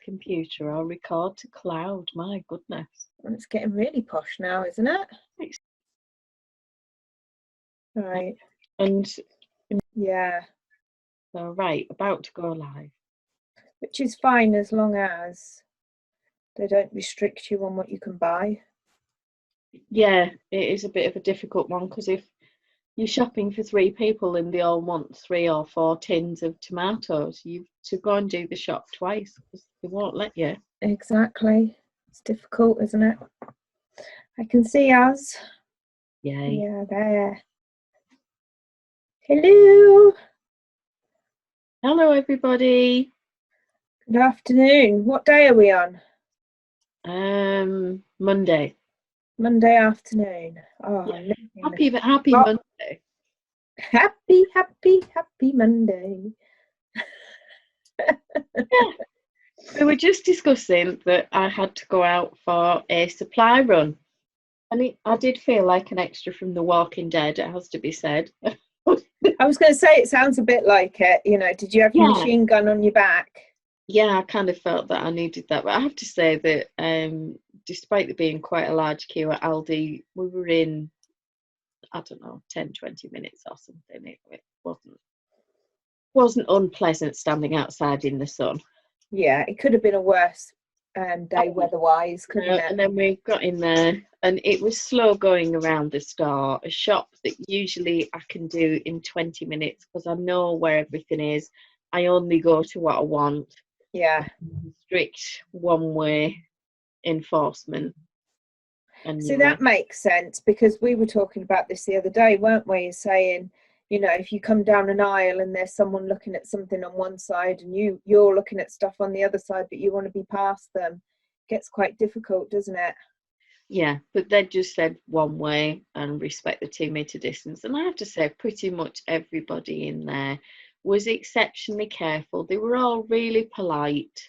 computer or record to cloud. My goodness. And it's getting really posh now, isn't it? Right. And yeah. So right, about to go live. Which is fine as long as they don't restrict you on what you can buy. Yeah, it is a bit of a difficult one because if you're shopping for 3 people and they all want 3 or 4 tins of tomatoes, you've to go and do the shop twice because they won't let you. Exactly. It's difficult, isn't it? I can see us. Yay. Yeah, there. Hello. Hello, everybody. Good afternoon. What day are we on? Monday. Monday afternoon. Oh, yeah. Happy Monday. Happy Monday. Yeah. We were just discussing that I had to go out for a supply run. And I did feel like an extra from The Walking Dead, it has to be said. I was going to say, it sounds a bit like it. You know, did you have your machine gun on your back? Yeah, I kind of felt that I needed that. But I have to say that despite there being quite a large queue at Aldi, we were in, I don't know, 10, 20 minutes or something. It wasn't unpleasant standing outside in the sun. Yeah, it could have been a worse day weather-wise, couldn't it? And then we got in there and it was slow going around the store, a shop that usually I can do in 20 minutes because I know where everything is. I only go to what I want. Yeah. Strict one-way enforcement. And so that makes sense because we were talking about this the other day, weren't we? Saying, you know, if you come down an aisle and there's someone looking at something on one side and you're looking at stuff on the other side, but you want to be past them, it gets quite difficult, doesn't it? Yeah, but they just said one way and respect the 2-metre distance. And I have to say, pretty much everybody in there was exceptionally careful. They were all really polite.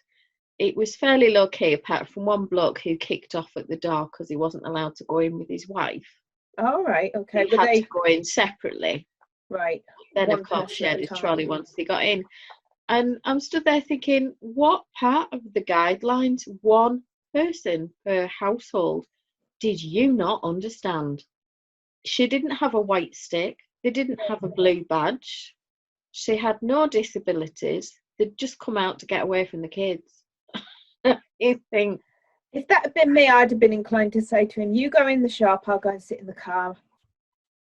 It was fairly low key, apart from one bloke who kicked off at the door because he wasn't allowed to go in with his wife. All right, okay. He had to go in separately. Right. Then, of course, shared a trolley once they got in. And I'm stood there thinking, what part of the guidelines, one person per household, did you not understand? She didn't have a white stick. They didn't have a blue badge. She had no disabilities. They'd just come out to get away from the kids. You think, if that had been me, I'd have been inclined to say to him, you go in the shop, I'll go and sit in the car.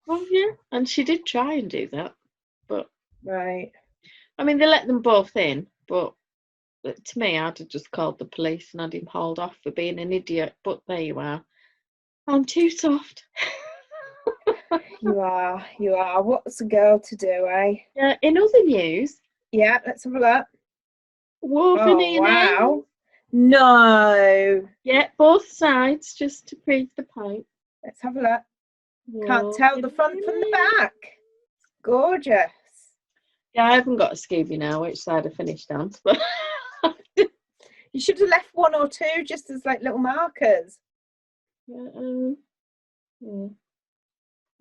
Well, yeah, and she did try and do that, but right. I mean, they let them both in, but to me, I'd have just called the police and had him hauled off for being an idiot. But there you are. I'm too soft. You are. What's a girl to do, eh? Yeah. In other news. Yeah, let's have a look. Woven in. Wow. No. Yeah, both sides, just to prove the point. Let's have a look. Can't tell the front from the back. Gorgeous. Yeah, I haven't got a Scooby now which side I finished on, but you should have left 1 or 2 just as like little markers. Yeah.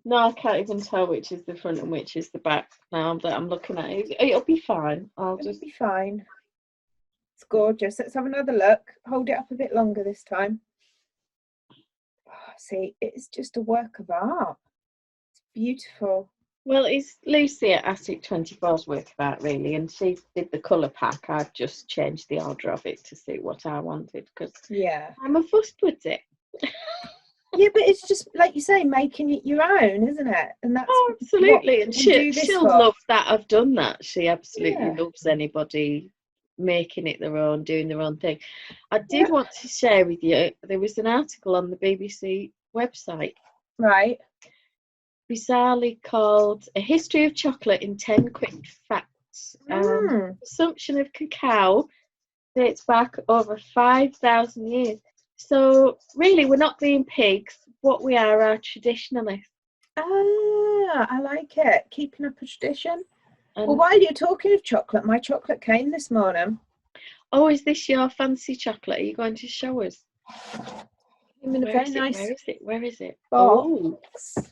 No, I can't even tell which is the front and which is the back now that I'm looking at it. It'll be fine. It'll be fine. It's gorgeous. Let's have another look. Hold it up a bit longer this time. Oh, see, it's just a work of art. It's beautiful. Well, it's Lucy at Attic24's work of art, really, and she did the colour pack. I've just changed the order of it to suit what I wanted because I'm a fuss budget. Yeah, but it's just like you say, making it your own, isn't it? And that's absolutely. And she'll love that I've done that. She absolutely loves anybody making it their own, doing their own thing. I did want to share with you, there was an article on the BBC website. Right. Bizarrely called A History of Chocolate in 10 Quick Facts. Consumption of cacao dates back over 5,000 years. So really, we're not being pigs. What we are traditionalists. Ah, I like it. Keeping up a tradition. Well, while you're talking of chocolate, my chocolate came this morning. Oh, is this your fancy chocolate? Are you going to show us? In a very nice. Where is it? Box. Oh,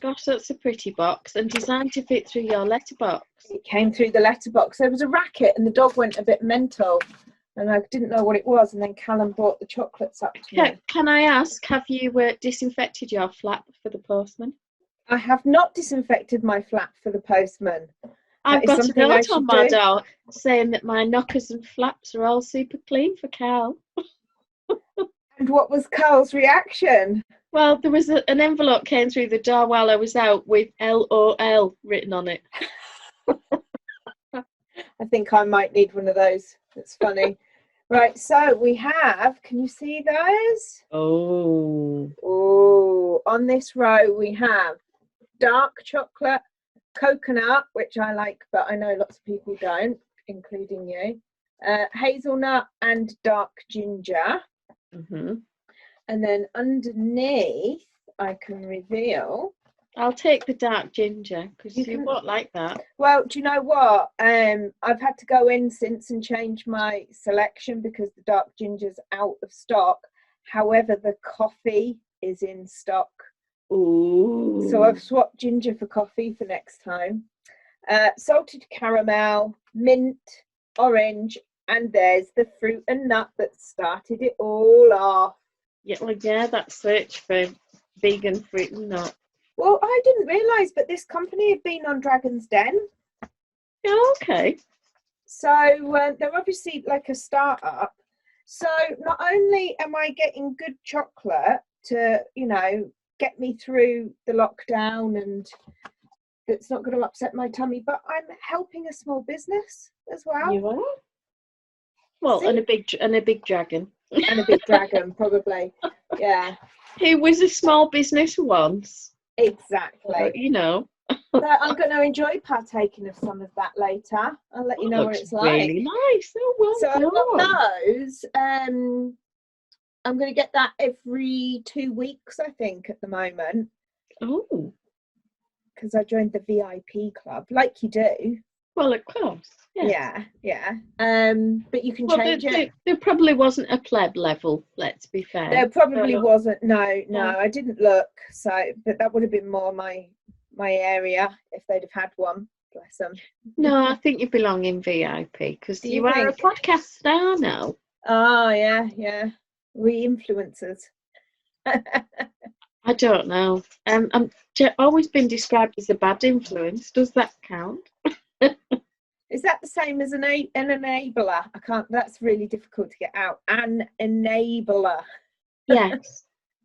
gosh, that's a pretty box and designed to fit through your letterbox. It came through the letterbox. There was a racket and the dog went a bit mental. and I didn't know what it was, and then Callum brought the chocolates up to me. Can I ask, have you disinfected your flap for the postman? I have not disinfected my flap for the postman. I've got a note on my door saying that my knockers and flaps are all super clean for Cal. And what was Carl's reaction? Well, there was an envelope came through the door while I was out with LOL written on it. I think I might need one of those. That's funny. Right, so we have, can you see those? Oh, on this row we have dark chocolate, coconut, which I like, but I know lots of people don't, including you, hazelnut and dark ginger. And then underneath, I can reveal. I'll take the dark ginger because you won't like that. Well, do you know what? I've had to go in since and change my selection because the dark ginger's out of stock. However, the coffee is in stock. Ooh. So I've swapped ginger for coffee for next time. Salted caramel, mint, orange, and there's the fruit and nut that started it all off. Yeah, well, yeah, that search for vegan fruit and nut. Well, I didn't realise, but this company had been on Dragon's Den. Oh, okay. So they're obviously like a start-up. So not only am I getting good chocolate to, you know, get me through the lockdown and that's not going to upset my tummy, but I'm helping a small business as well. You are? Well, and a big dragon. And a big dragon, probably. Yeah. Who was a small business once. Exactly. But, you know. So I'm going to enjoy partaking of some of that later. I'll let you know what it's like. Really nice. Oh, well so done. I've got those. I'm going to get that every 2 weeks, I think, at the moment. Oh. Because I joined the VIP club, like you do. Well, of course. Yes. Yeah. But you can change it. There probably wasn't a pleb level, let's be fair. There probably wasn't. No, I didn't look. So, but that would have been more my area if they'd have had one. Bless them. No, I think you belong in VIP because you are a podcast star now. Oh, yeah. We influencers. I don't know. I'm always been described as a bad influence. Does that count? Is that the same as an enabler? I can't. That's really difficult to get out. An enabler. Yes.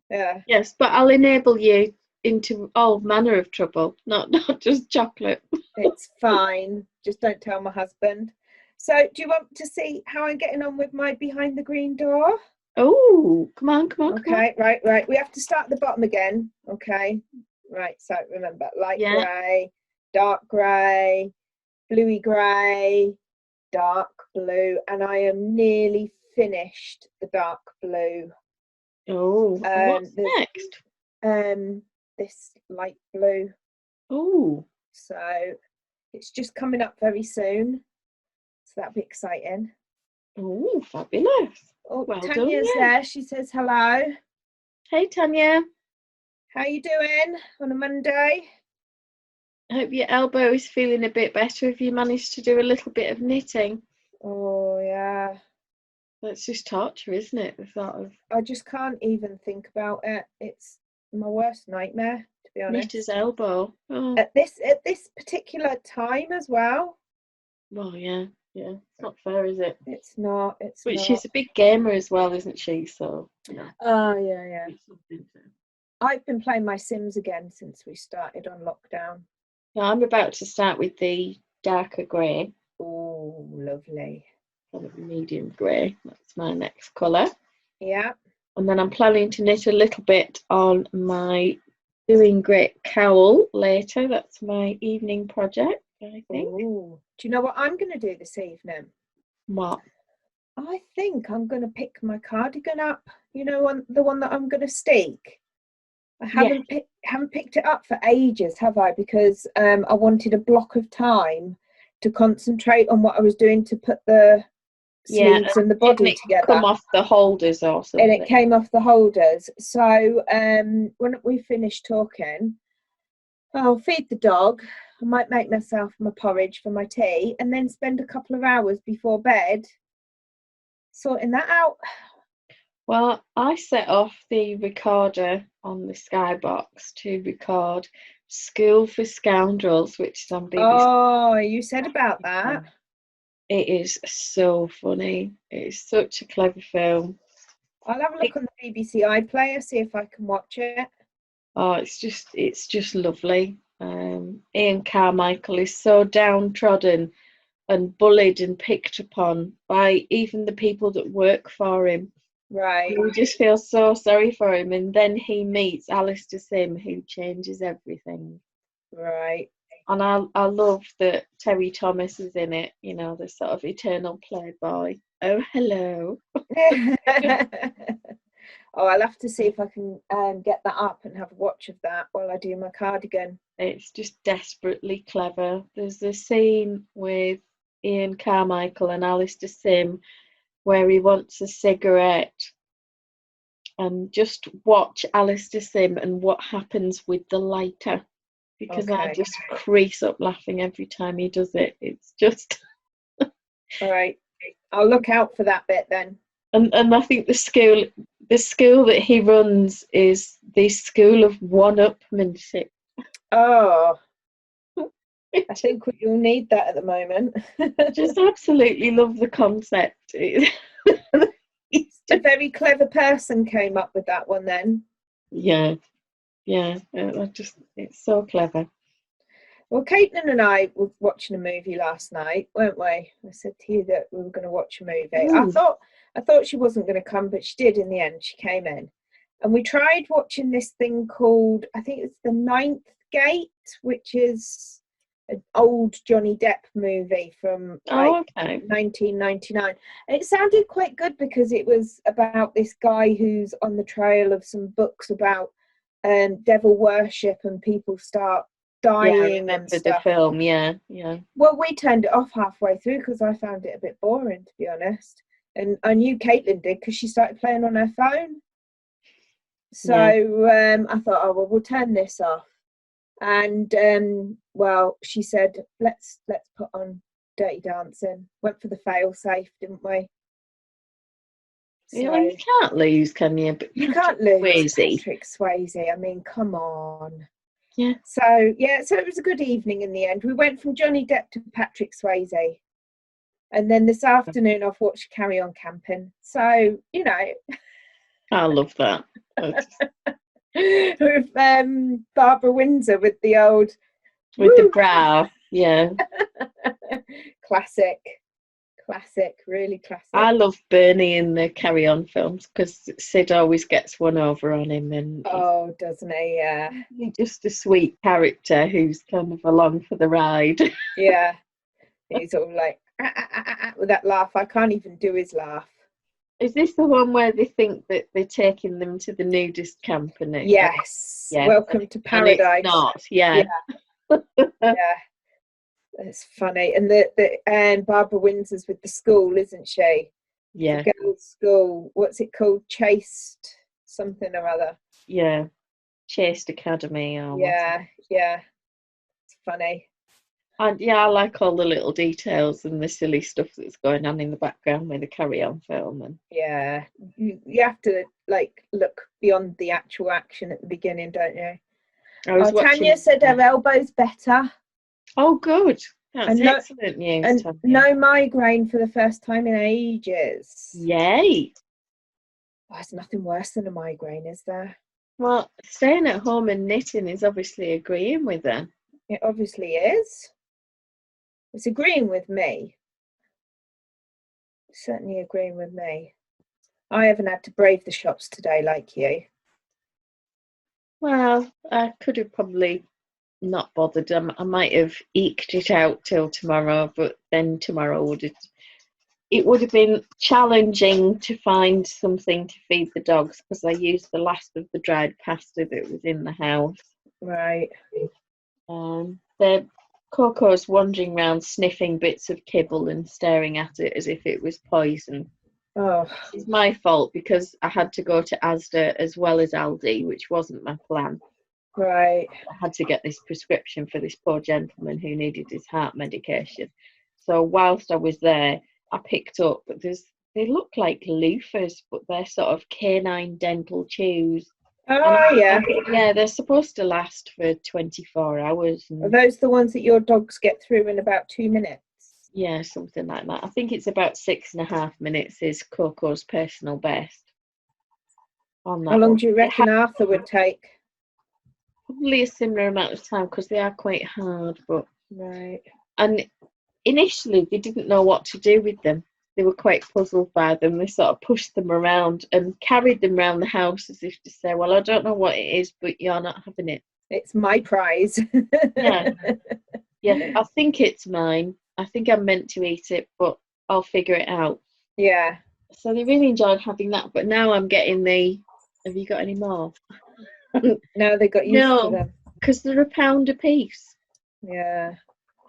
Yeah. Yes, but I'll enable you into all manner of trouble, not just chocolate. It's fine. Just don't tell my husband. So, do you want to see how I'm getting on with my behind the green door? Oh, come on. Okay, right. We have to start at the bottom again. Okay. Right. So remember, light grey, dark grey, bluey grey, dark blue, and I am nearly finished the dark blue. Oh, what's next? This light blue. Oh, so it's just coming up very soon, so that'll be exciting. Oh, fabulous. Oh, well Tanya's done, there. She says hello. Hey, Tanya. How you doing on a Monday? I hope your elbow is feeling a bit better if you managed to do a little bit of knitting. Oh, yeah. That's just torture, isn't it? The thought of... I just can't even think about it. It's my worst nightmare, to be honest. Knitter's elbow. Oh. At this particular time as well. Well, yeah. It's not fair, is it? It's not. But she's a big gamer as well, isn't she? So, you know. Oh, yeah. I've been playing my Sims again since we started on lockdown. Now, I'm about to start with the darker grey. Oh, lovely. Medium grey. That's my next colour. Yeah. And then I'm planning to knit a little bit on my doing great cowl later. That's my evening project, I think. Ooh. Do you know what I'm going to do this evening? What? I think I'm going to pick my cardigan up. You know, the one that I'm going to steek. I haven't picked it up for ages, have I? Because I wanted a block of time to concentrate on what I was doing to put the sleeves and the body together. Come off the holders or something. And it came off the holders. So when we finish talking, I'll feed the dog. I might make myself my porridge for my tea and then spend a couple of hours before bed sorting that out. Well, I set off the recorder on the Skybox to record School for Scoundrels, which is on BBC. Oh, you said about that. It is so funny. It's such a clever film. I'll have a look on the BBC iPlayer, see if I can watch it. Oh, it's just lovely. Ian Carmichael is so downtrodden and bullied and picked upon by even the people that work for him. Right. You just feel so sorry for him, and then he meets Alistair Sim, who changes everything. Right. And I love that Terry Thomas is in it, you know, the sort of eternal playboy. Oh, hello. Oh, I'll have to see if I can get that up and have a watch of that while I do my cardigan. It's just desperately clever. There's a scene with Ian Carmichael and Alistair Sim where he wants a cigarette, and just watch Alistair Sim and what happens with the lighter, because I just crease up laughing every time he does it. It's just all right, I'll look out for that bit then. And I think the school that he runs is the school of one-upmanship. Oh, I think you'll need that at the moment. Just absolutely love the concept. A very clever person came up with that one then. Yeah. It's so clever. Well, Caitlin and I were watching a movie last night, weren't we? I said to you that we were going to watch a movie. I thought she wasn't going to come, but she did in the end. She came in. And we tried watching this thing called, I think it's The Ninth Gate, which is an old Johnny Depp movie from 1999. And it sounded quite good because it was about this guy who's on the trail of some books about devil worship, and people start dying. I remember the film, yeah. Well, we turned it off halfway through because I found it a bit boring, to be honest. And I knew Caitlin did because she started playing on her phone. So I thought, oh, well, we'll turn this off. And well, she said, let's put on Dirty Dancing. Went for the fail safe, didn't we? So, you can't lose, can you? But you can't lose Patrick Swayze. I mean, come on. Yeah. So it was a good evening in the end. We went from Johnny Depp to Patrick Swayze. And then this afternoon I've watched Carry On Camping. So, you know. I love that. With Barbara Windsor with the old... With the brow, yeah. Classic, really classic. I love Bernie in the Carry On films because Sid always gets one over on him. And doesn't he? Yeah. He's just a sweet character who's kind of along for the ride. Yeah. He's all like, with that laugh. I can't even do his laugh. Is this the one where they think that they're taking them to the nudist company? Yes. Yeah. Welcome to Paradise. It's not. Yeah. Yeah. It's funny. And Barbara Windsor's with the school, isn't she? Yeah. The girls' school. What's it called? Chaste something or other. Yeah. Chaste Academy. Or yeah. It's funny. And I like all the little details and the silly stuff that's going on in the background with the Carry On film. And you have to look beyond the actual action at the beginning, don't you? Tanya said her elbow's better. Oh, good. That's excellent news. And Tanya. no migraine for the first time in ages. Yay. Oh, there's nothing worse than a migraine, is there? Well, staying at home and knitting is obviously agreeing with her. It obviously is. It's agreeing with me. Certainly agreeing with me. I haven't had to brave the shops today like you. Well, I could have probably not bothered. I might have eked it out till tomorrow, but then tomorrow would have been challenging to find something to feed the dogs because I used the last of the dried pasta that was in the house. Right. Coco's wandering around sniffing bits of kibble and staring at it as if it was poison. Oh. It's my fault because I had to go to Asda as well as Aldi, which wasn't my plan. Right. I had to get this prescription for this poor gentleman who needed his heart medication. So whilst I was there, I picked up, but there's they look like loafers, but they're sort of canine dental chews. Oh, yeah. Yeah, they're supposed to last for 24 hours. Are those the ones that your dogs get through in about 2 minutes? Yeah, something like that. I think it's about 6.5 minutes is Coco's personal best on that How long one. do you reckon Arthur would take? Probably a similar amount of time because they are quite hard. But Right. and initially they didn't know what to do with them. They were quite puzzled by them. They sort of pushed them around and carried them around the house as if to say, well, I don't know what it is, but you're not having it. It's my prize. Yeah. Yeah, I think it's mine. I think I'm meant to eat it, but I'll figure it out. Yeah. So they really enjoyed having that, but now I'm getting the, have you got any more? Now they got used to them. Because they're £1 a piece. Yeah.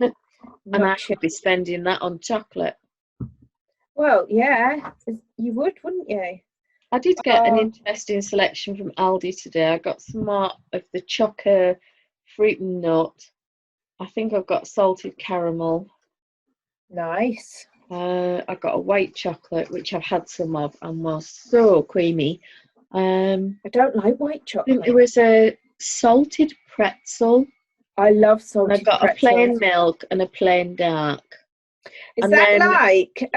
And I should be spending that on chocolate. Well, yeah, you would, wouldn't you? I did get an interesting selection from Aldi today. I got some more of the chocolate fruit and nut. I think I've got salted caramel. Nice. I got a white chocolate, which I've had some of and was so creamy. I don't like white chocolate. There was a salted pretzel. I love salted and I got pretzels. a plain milk and a plain dark. Is and that then, like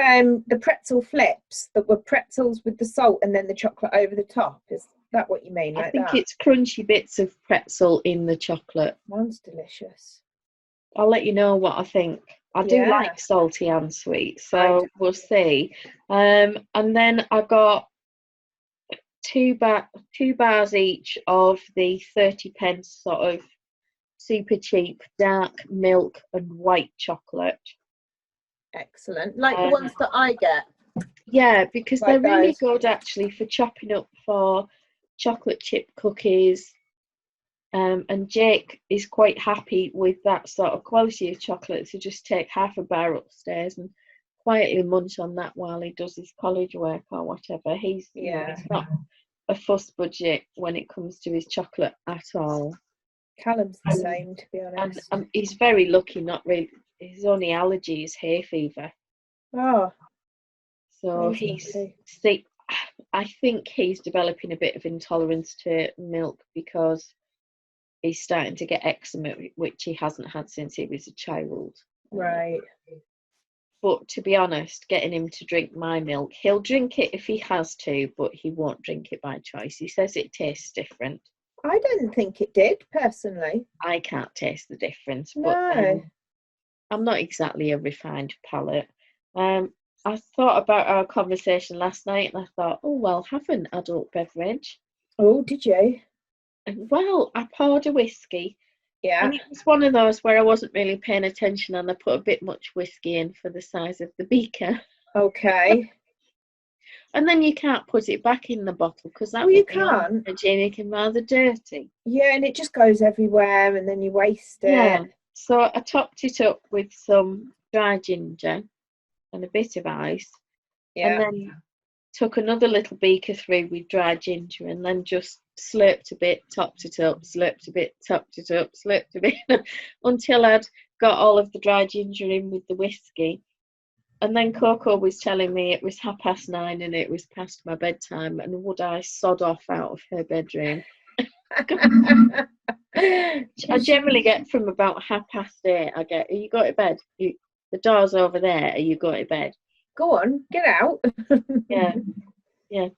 the pretzel flips that were pretzels with the salt and then the chocolate over the top? Is that what you mean? I like think that? it's crunchy bits of pretzel in the chocolate. Sounds delicious. I'll let you know what I think. I do like salty and sweet, so we'll see. And then I got two bars each of the 30p sort of super cheap dark milk and white chocolate. Excellent. Like the ones that I get. Yeah, because they're really good actually for chopping up for chocolate chip cookies. And Jake is quite happy with that sort of quality of chocolate, so just take half a bar upstairs and quietly munch on that while he does his college work or whatever. He's not a fuss budget when it comes to his chocolate at all. Callum's the same, to be honest. And he's very lucky, not really. His only allergy is hay fever. Oh. So I think he's developing a bit of intolerance to milk because he's starting to get eczema, which he hasn't had since he was a child. Right. But to be honest, getting him to drink my milk, he'll drink it if he has to, but he won't drink it by choice. He says it tastes different. I don't think it did, personally. I can't taste the difference. No. But I'm not exactly a refined palate. I thought about our conversation last night and I thought, oh, well, have an adult beverage. Oh, did you? Well, I poured a whiskey. Yeah. And it was one of those where I wasn't really paying attention and I put a bit much whiskey in for the size of the beaker. Okay. And then you can't put it back in the bottle because that you can't. Hygienic and rather dirty. Yeah, and it just goes everywhere and then you waste it. Yeah. So I topped it up with some dry ginger and a bit of ice. Yeah. And then took another little beaker through with dry ginger and then just slurped a bit, topped it up, slurped a bit, topped it up, slurped a bit until I'd got all of the dry ginger in with the whiskey. And then Coco was telling me it was 9:30 and it was past my bedtime and would I sod off out of her bedroom. I generally get from about 8:30. I get, are you going to bed? The door's over there. Are you going to bed? Go on, get out. Yeah.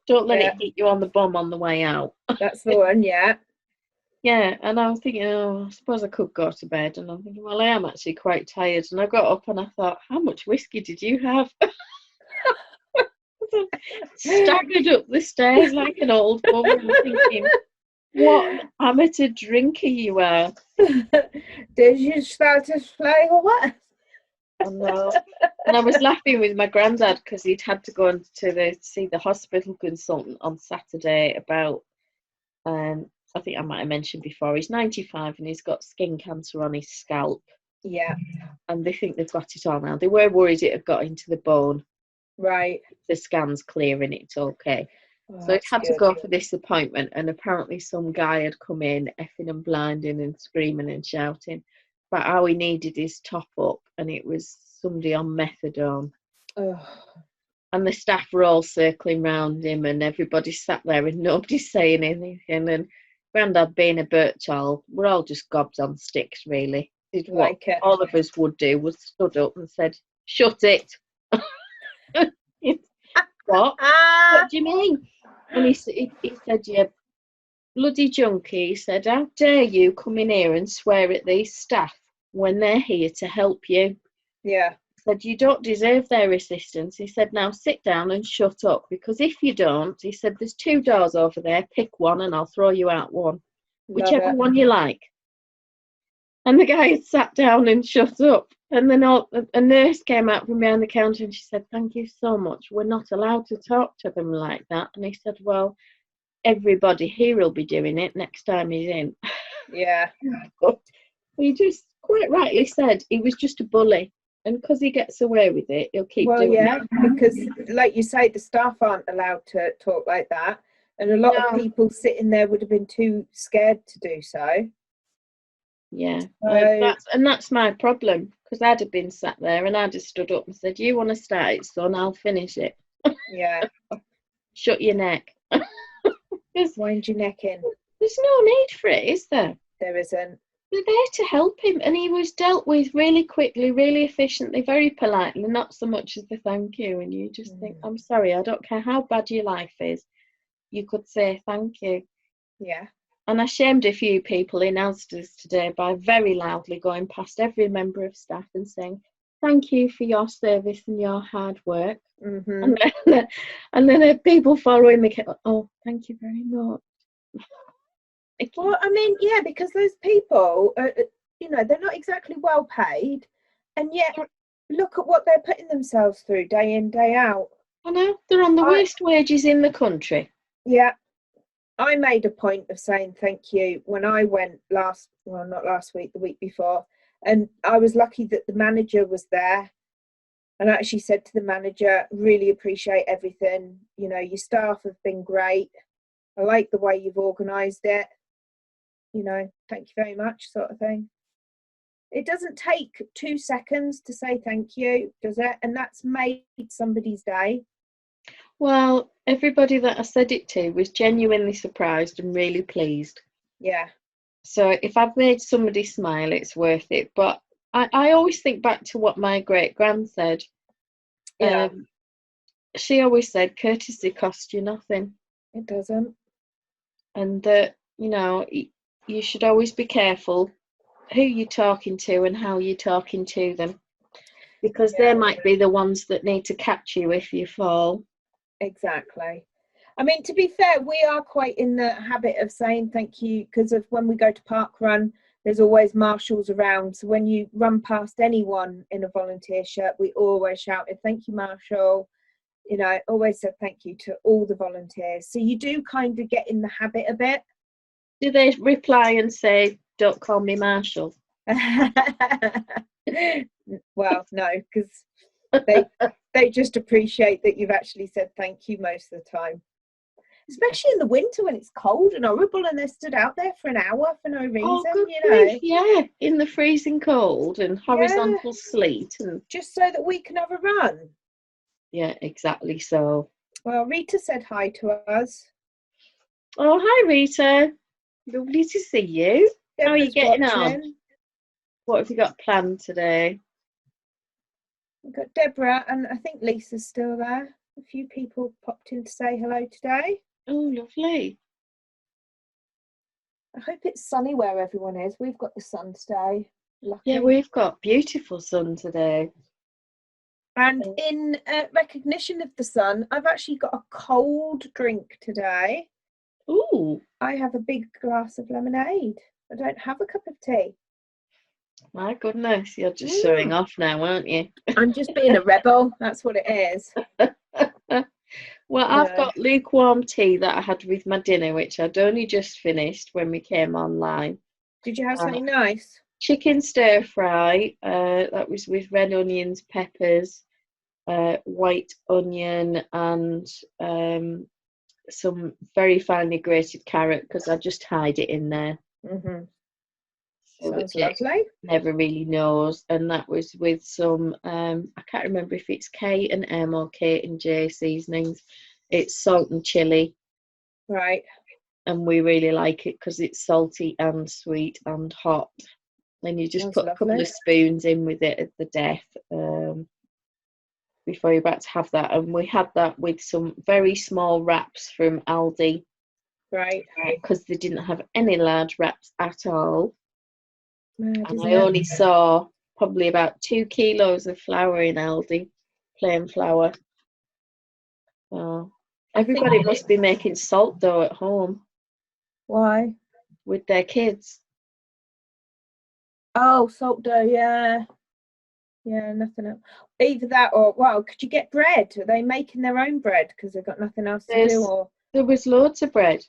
Don't let it hit you on the bum on the way out. That's the one, yeah. Yeah, and I was thinking, oh, I suppose I could go to bed. And I'm thinking, well, I am actually quite tired. And I got up and I thought, how much whiskey did you have? Staggered up the stairs like an old woman, thinking, what amateur drinker you are. Did you start to play or what? I know. And I was laughing with my granddad because he'd had to go to see the hospital consultant on Saturday about, I think I might have mentioned before, he's 95 and he's got skin cancer on his scalp. Yeah. And they think they've got it all now. They were worried it had got into the bone. Right. The scan's clear and it's okay. So it had to go for this appointment, and apparently some guy had come in effing and blinding and screaming and shouting about how he needed his top up, and it was somebody on methadone. Oh. and the staff were all circling round him, and everybody sat there and nobody's saying anything. And Grandad, being a Birchall, we're all just gobs on sticks, really. Did what Like it. all of us would do, was stood up and said, "Shut it." What? What do you mean? And he said, "You bloody junkie," he said, "how dare you come in here and swear at these staff when they're here to help you?" Yeah. He said, "You don't deserve their assistance." He said, "Now sit down and shut up, because if you don't," he said, "there's 2 doors over there, pick one and I'll throw you out one, whichever one you like." And the guy had sat down and shut up. And then a nurse came out from behind the counter and she said, "Thank you so much. We're not allowed to talk to them like that." And he said, "Well, everybody here will be doing it next time he's in." Yeah. But he just quite rightly said he was just a bully. And because he gets away with it, he'll keep doing it. Because like you say, the staff aren't allowed to talk like that. And a lot of people sitting there would have been too scared to do so. Yeah, that's my problem, because I'd have been sat there and I'd have stood up and said, "You want to start it, son? I'll finish it." Yeah. Shut your neck. Wind your neck in. There's no need for it, is there? There isn't. They're there to help him, and he was dealt with really quickly, really efficiently, very politely, not so much as the thank you. And you just think, "I'm sorry, I don't care how bad your life is, you could say thank you." Yeah. And I shamed a few people in Asda's today by very loudly going past every member of staff and saying, "Thank you for your service and your hard work." Mm-hmm. And then people following me, "Oh, thank you very much." Well, I mean, yeah, because those people, they're not exactly well paid, and yet look at what they're putting themselves through day in, day out. I know, they're on the worst wages in the country. Yeah. I made a point of saying thank you when I went not last week, the week before, and I was lucky that the manager was there. And I actually said to the manager, "Really appreciate everything. You know, your staff have been great. I like the way you've organised it. You know, thank you very much," sort of thing. It doesn't take 2 seconds to say thank you, does it? And that's made somebody's day. Well, everybody that I said it to was genuinely surprised and really pleased. Yeah. So if I've made somebody smile, it's worth it. But I always think back to what my great-gran said. Yeah. She always said, "Courtesy costs you nothing." It doesn't. And that, you should always be careful who you're talking to and how you're talking to them, because they might be the ones that need to catch you if you fall. Exactly. I mean, to be fair, we are quite in the habit of saying thank you, because of when we go to park run, there's always marshals around. So when you run past anyone in a volunteer shirt, we always shouted, "Thank you, Marshal." You know, always said thank you to all the volunteers. So you do kind of get in the habit a bit. Do they reply and say, "Don't call me Marshall"? Well, no, because they just appreciate that you've actually said thank you most of the time. Especially in the winter when it's cold and horrible, and they're stood out there for an hour for no reason, Yeah, in the freezing cold and horizontal sleet, and just so that we can have a run. Yeah, exactly so. Well, Rita said hi to us. Oh, hi, Rita. Lovely to see you. Deborah's how are you getting watching. on? What have you got planned today? We've got Deborah, and I think Lisa's still there. A few people popped in to say hello today. Oh, lovely. I hope it's sunny where everyone is. We've got the sun today. Lucky. Yeah, we've got beautiful sun today. And in recognition of the sun, I've actually got a cold drink today. Ooh. I have a big glass of lemonade. I don't have a cup of tea. My goodness, you're just showing off now, aren't you? I'm just being a rebel. That's what it is. Well, I've got lukewarm tea that I had with my dinner, which I'd only just finished when we came online. Did you have something nice? Chicken stir fry. That was with red onions, peppers, white onion, and some very finely grated carrot, because I just hide it in there. Mm-hmm. so that Sounds Jake lovely. never really knows. And that was with some, I can't remember if it's K and M or K and J seasonings. It's salt and chili. Right. And we really like it because it's salty and sweet and hot. And you just Sounds put a couple lovely. of spoons in with it at the death before you're about to have that. And we had that with some very small wraps from Aldi. Right. Because they didn't have any large wraps at all. Mad, And isn't I it? only saw probably about 2 kilos of flour in Aldi, plain flour. So everybody must be making salt dough at home. Why? With their kids. Oh, salt dough, yeah. Yeah, nothing else. Either that or, well, could you get bread? Are they making their own bread because they've got nothing else to do? Or There was loads of bread.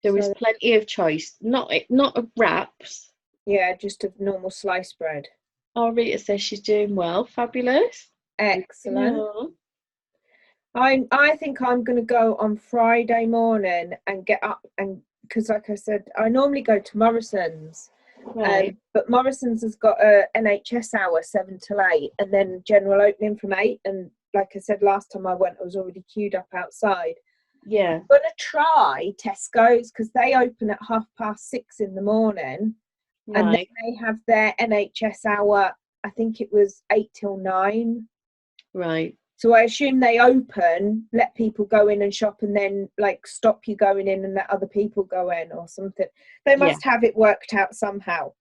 There was so, plenty of choice. Not of wraps. yeah, just a normal sliced bread. Oh, Rita says she's doing well. Fabulous. Excellent. Yeah. I think I'm going to go on Friday morning and get up, and because like I said, I normally go to Morrison's. Right. But Morrison's has got a NHS hour 7 till 8 and then general opening from 8, and like I said last time I went I was already queued up outside. Yeah. I'm gonna try Tesco's because they open at 6:30 in the morning. Right. And then they have their NHS hour, I think it was 8 till 9. Right. So I assume they open, let people go in and shop, and then like stop you going in and let other people go in or something. They must have it worked out somehow.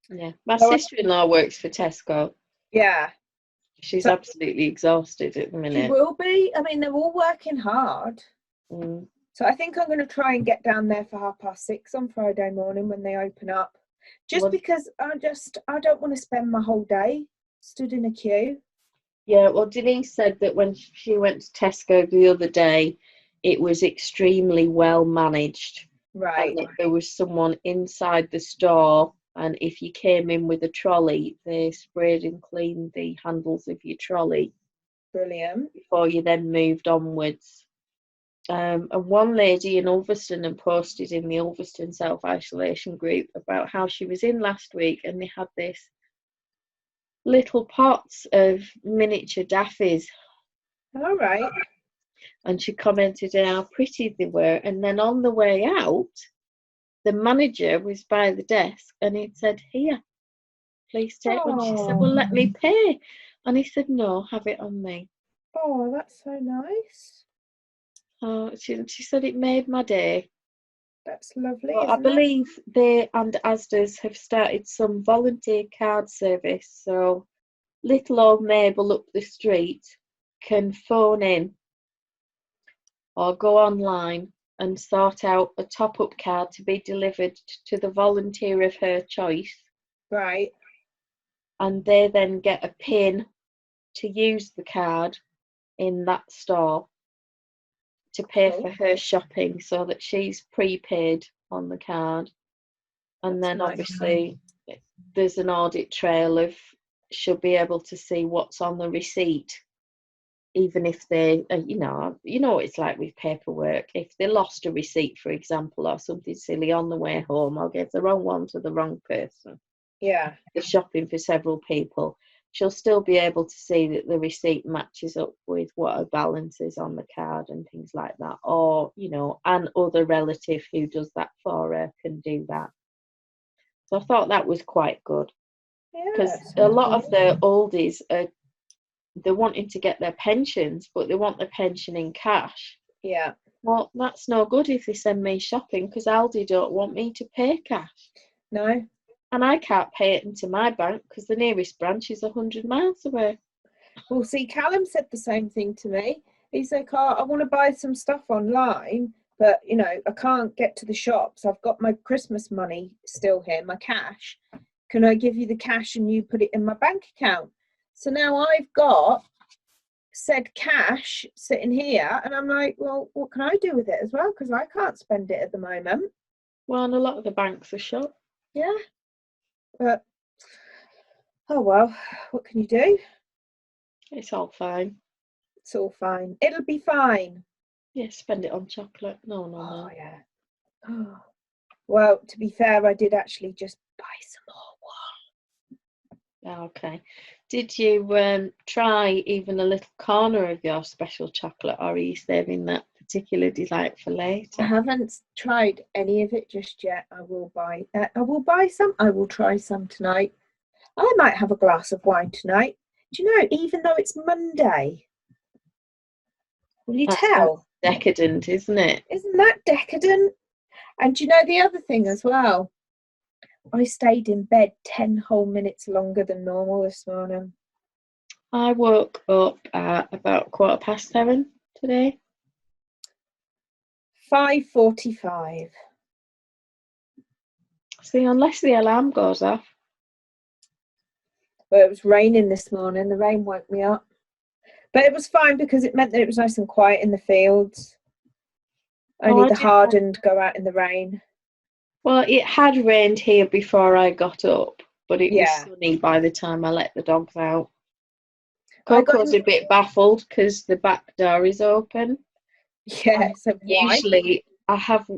Yeah. My sister-in-law works for Tesco. Yeah. She's absolutely exhausted at the minute. She will be. I mean, they're all working hard. Mm. So I think I'm going to try and get down there for 6:30 on Friday morning when they open up. Just because I don't want to spend my whole day stood in a queue. Yeah, well, Denise said that when she went to Tesco the other day, it was extremely well managed. Right. And there was someone inside the store, and if you came in with a trolley, they sprayed and cleaned the handles of your trolley. Brilliant. Before you then moved onwards. And one lady in Ulverston had posted in the Ulverston self-isolation group about how she was in last week and they had this little pots of miniature daffies. All right. And she commented on how pretty they were. And then on the way out, the manager was by the desk and he said, "Here, please take one." She said, "Well, let me pay." And he said, "No, have it on me." Oh, that's so nice. Oh, she said it made my day. That's lovely. Well, I believe they and Asda's have started some volunteer card service. So little old Mabel up the street can phone in or go online and sort out a top-up card to be delivered to the volunteer of her choice. Right. And they then get a pin to use the card in that store to pay for her shopping so that she's prepaid on the card. And then obviously there's an audit trail of she'll be able to see what's on the receipt, even if they, you know what it's like with paperwork. If they lost a receipt, for example, or something silly on the way home, or gave the wrong one to the wrong person. Yeah. They're shopping for several people. She'll still be able to see that the receipt matches up with what her balance is on the card and things like that. Or, an other relative who does that for her can do that. So I thought that was quite good. Because a lot of the oldies they're wanting to get their pensions, but they want their pension in cash. Yeah. Well, that's no good if they send me shopping because Aldi don't want me to pay cash. No. And I can't pay it into my bank because the nearest branch is 100 miles away. Well, see, Callum said the same thing to me. He's like, I want to buy some stuff online, but, I can't get to the shops. I've got my Christmas money still here, my cash. Can I give you the cash and you put it in my bank account? So now I've got said cash sitting here, and I'm like, well, what can I do with it as well? Because I can't spend it at the moment. Well, and a lot of the banks are shut. Yeah. But, oh well, what can you do? It's all fine. It's all fine. It'll be fine. Yeah, spend it on chocolate. No. Oh, yeah. Oh. Well, to be fair, I did actually just buy some more wool. Okay. Did you try even a little corner of your special chocolate, or are you saving that particular delight for later? I haven't tried any of it just yet. I will buy some. I will try some tonight. I might have a glass of wine tonight. Do you know, even though it's Monday, will you tell? Decadent, isn't it? Isn't that decadent? And do you know the other thing as well? I stayed in bed 10 whole minutes longer than normal this morning. I woke up at about 7:15 today. 5:45. See, unless the alarm goes off. Well, it was raining this morning. The rain woke me up. But it was fine because it meant that it was nice and quiet in the fields. Only the hardened go out in the rain. Well, it had rained here before I got up, but it was sunny by the time I let the dogs out. Coco's a bit baffled because the back door is open. Yeah, so why? Usually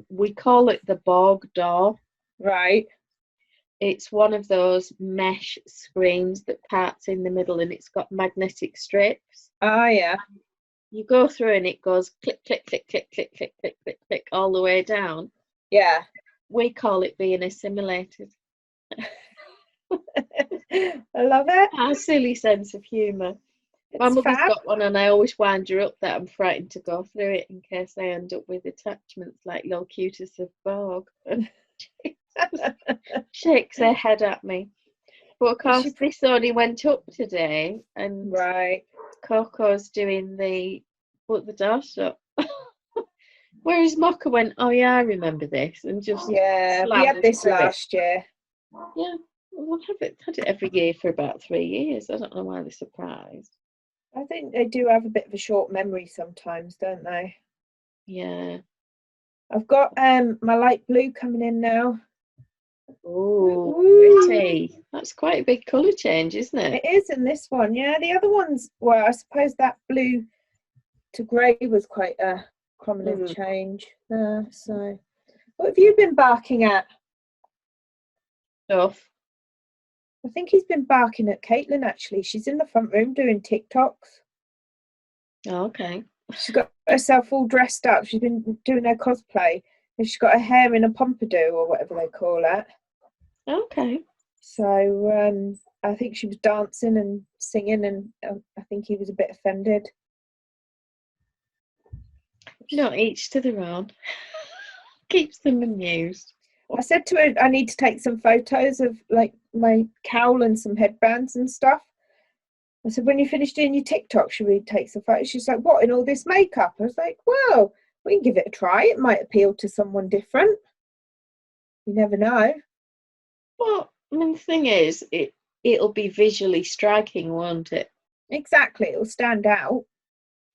we call it the bog door. Right. It's one of those mesh screens that parts in the middle and it's got magnetic strips. Oh, yeah. You go through and it goes click, click, click, click, click, click, click, click, click, all the way down. Yeah. We call it being assimilated. I love it. Our silly sense of humour. My mother's got one and I always wind her up that I'm frightened to go through it in case I end up with attachments like Locutus of Bog. Shakes her head at me. But of course this only went up today and Coco's doing the door shut. Whereas Mocha went, oh yeah, I remember this, and just we had this last year. Yeah, we'll have it had it every year for about 3 years. I don't know why they're surprised. I think they do have a bit of a short memory sometimes, don't they? Yeah. I've got my light blue coming in now. Oh, pretty. That's quite a big colour change, isn't it? It is in this one, yeah. The other ones, well, I suppose that blue to grey was quite a prominent change. So, what have you been barking at? Stuff. I think he's been barking at Caitlin, actually. She's in the front room doing TikToks. Oh, okay. She's got herself all dressed up. She's been doing her cosplay. And she's got her hair in a pompadour or whatever they call it. Okay. So I think she was dancing and singing, and I think he was a bit offended. No, each to their own. Keeps them amused. I said to her, I need to take some photos of like my cowl and some headbands and stuff. I said, when you finish doing your TikTok, should we take some photos? She's like, what, in all this makeup? I was like, well, we can give it a try. It might appeal to someone different. You never know. Well, I mean, the thing is, it'll be visually striking, won't it? Exactly. It'll stand out.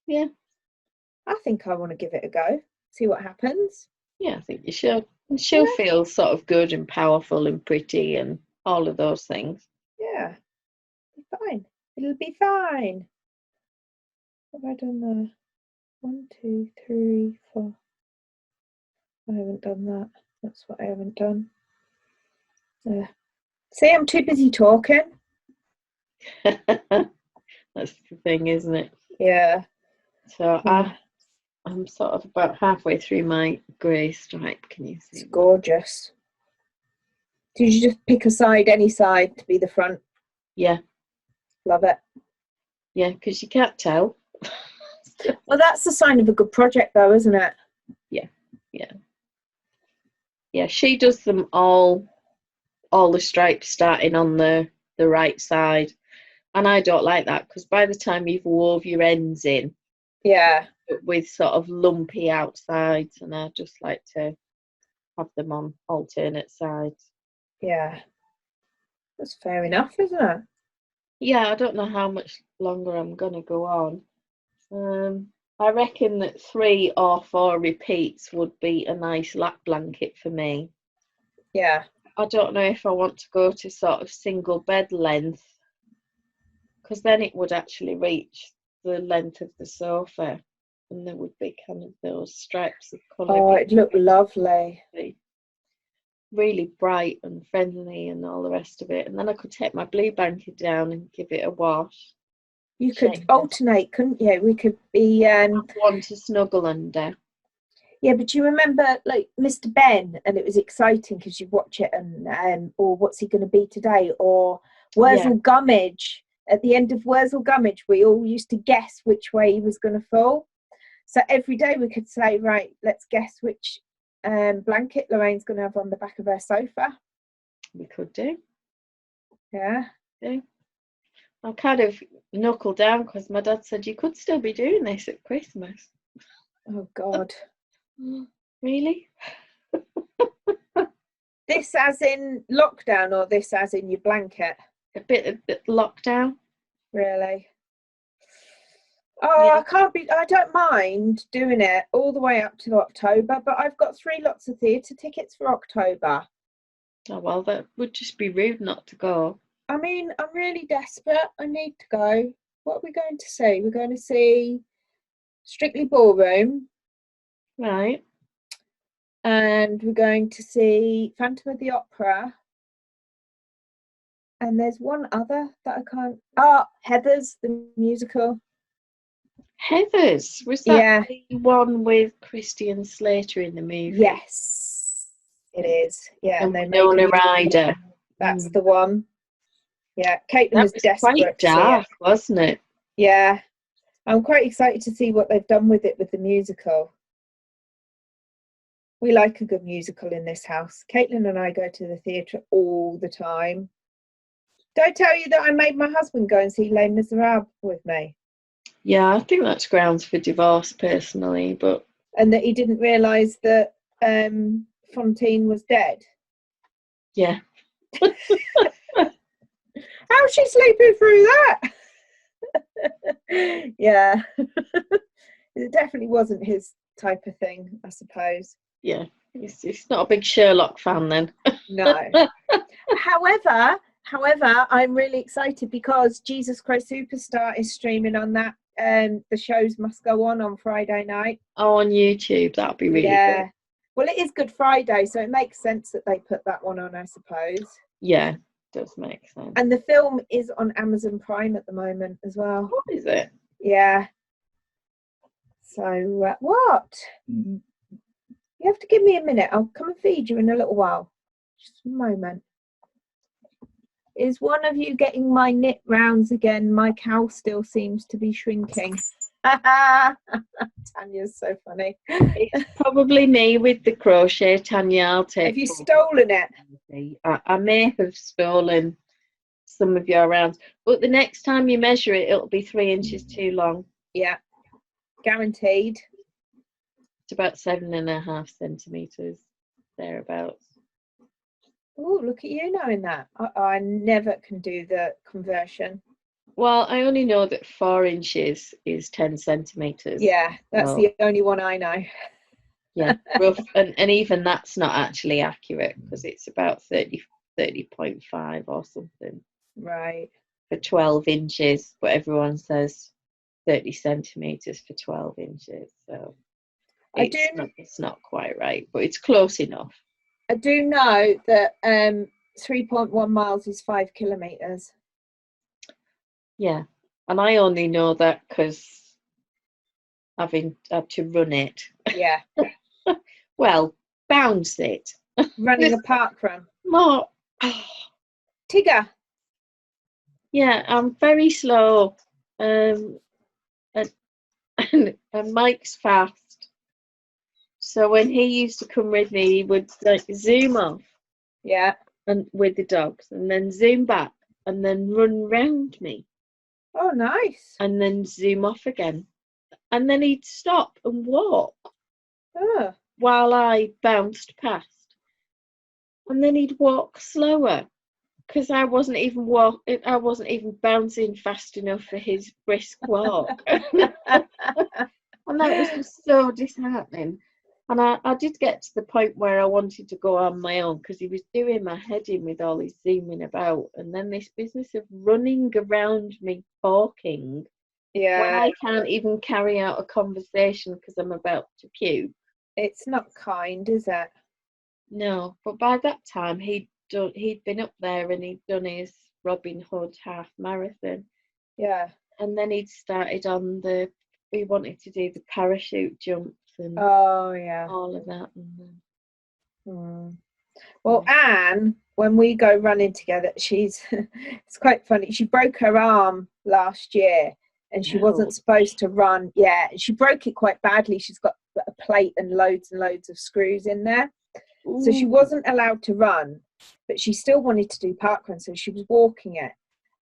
Yeah. I think I want to give it a go. See what happens. Yeah, I think you should. And she'll feel sort of good and powerful and pretty and all of those things. Yeah. It'll be fine. It'll be fine. What have I done there? 1, 2, 3, 4. I haven't done that. That's what I haven't done. See, I'm too busy talking. That's the thing, isn't it? Yeah. So I'm sort of about halfway through my grey stripe. Can you see? It's gorgeous. Did you just pick a side, any side, to be the front? Yeah. Love it. Yeah, because you can't tell. Well, that's the sign of a good project, though, isn't it? Yeah, yeah. Yeah, she does them all the stripes starting on the right side. And I don't like that because by the time you've wove your ends in, with sort of lumpy outsides, and I just like to have them on alternate sides. Yeah. That's fair enough, isn't it? Yeah, I don't know how much longer I'm going to go on. I reckon that 3 or 4 repeats would be a nice lap blanket for me. Yeah. I don't know if I want to go to sort of single bed length, because then it would actually reach the length of the sofa and there would be kind of those stripes of colour. Oh, it'd look lovely. really bright and friendly and all the rest of it. And then I could take my blue blanket down and give it a wash. You could alternate, couldn't you? We could be one to snuggle under. Yeah, but you remember like Mr. Ben, and it was exciting because you watch it and or what's he going to be today, or Wurzel Gummidge. At the end of Wurzel Gummidge, we all used to guess which way he was going to fall. So every day we could say, right, let's guess which blanket Lorraine's going to have on the back of her sofa. We could do. Yeah. Do. I kind of knuckled down because my dad said you could still be doing this at Christmas. Oh, God. Really? This as in lockdown, or this as in your blanket? A bit of lockdown. Really? Oh, yeah. I don't mind doing it all the way up to October, but I've got 3 lots of theatre tickets for October. Oh, well, that would just be rude not to go. I mean, I'm really desperate. I need to go. What are we going to see? We're going to see Strictly Ballroom. Right. And we're going to see Phantom of the Opera. And there's one other that I can't... Oh, Heathers, the musical. Heathers? Was that the one with Christian Slater in the movie? Yes, it is. Yeah, and they made a Ryder. That's the one. Yeah, Caitlin was desperate. Quite dark, wasn't it? Yeah. I'm quite excited to see what they've done with it with the musical. We like a good musical in this house. Caitlin and I go to the theatre all the time. Did I tell you that I made my husband go and see Les Miserables with me? Yeah, I think that's grounds for divorce personally, but... And that he didn't realise that Fontaine was dead? Yeah. How's she sleeping through that? Yeah. It definitely wasn't his type of thing, I suppose. Yeah, he's not a big Sherlock fan then. No. However, I'm really excited because Jesus Christ Superstar is streaming on that. The shows must go on Friday night. Oh, on YouTube. That'll be really good. Well, it is Good Friday, so it makes sense that they put that one on, I suppose. Yeah, it does make sense. And the film is on Amazon Prime at the moment as well. What is it? Yeah. So, what? You have to give me a minute. I'll come and feed you in a little while. Just a moment. Is one of you getting my knit rounds again? My cowl still seems to be shrinking. Tanya's so funny. It's probably me with the crochet, Tanya. I'll take. Have you stolen it? I may have stolen some of your rounds, but the next time you measure it, it'll be 3 inches too long. Yeah, guaranteed. It's about 7.5 centimeters, thereabouts. Oh, look at you knowing that. I never can do the conversion. Well, I only know that 4 inches is 10 centimetres. Yeah, that's the only one I know. Yeah, rough, and even that's not actually accurate because it's about 30.5 or something. Right. For 12 inches, but everyone says 30 centimetres for 12 inches. So it's not quite right, but it's close enough. I do know that 3.1 miles is 5 kilometres. Yeah, and I only know that because I've had to run it. Yeah. Well, bounce it. Running a park run. More. Tigger. Yeah, I'm very slow. And Mike's fast. So when he used to come with me, he would like zoom off. Yeah. And with the dogs, and then zoom back, and then run round me. Oh, nice. And then zoom off again. And then he'd stop and walk while I bounced past. And then he'd walk slower because I wasn't even bouncing fast enough for his brisk walk. And that was just so disheartening. And I did get to the point where I wanted to go on my own because he was doing my head in with all his zooming about. And then this business of running around me talking. Yeah. When I can't even carry out a conversation because I'm about to puke. It's not kind, is it? No, but by that time he'd been up there and he'd done his Robin Hood half marathon. Yeah. And then he'd started on he wanted to do the parachute jumps and all of that. And Well, Anne, when we go running together, it's quite funny. She broke her arm last year and she wasn't supposed to run. Yeah, she broke it quite badly. She's got a plate and loads of screws in there. So she wasn't allowed to run, but she still wanted to do parkrun, so she was walking it.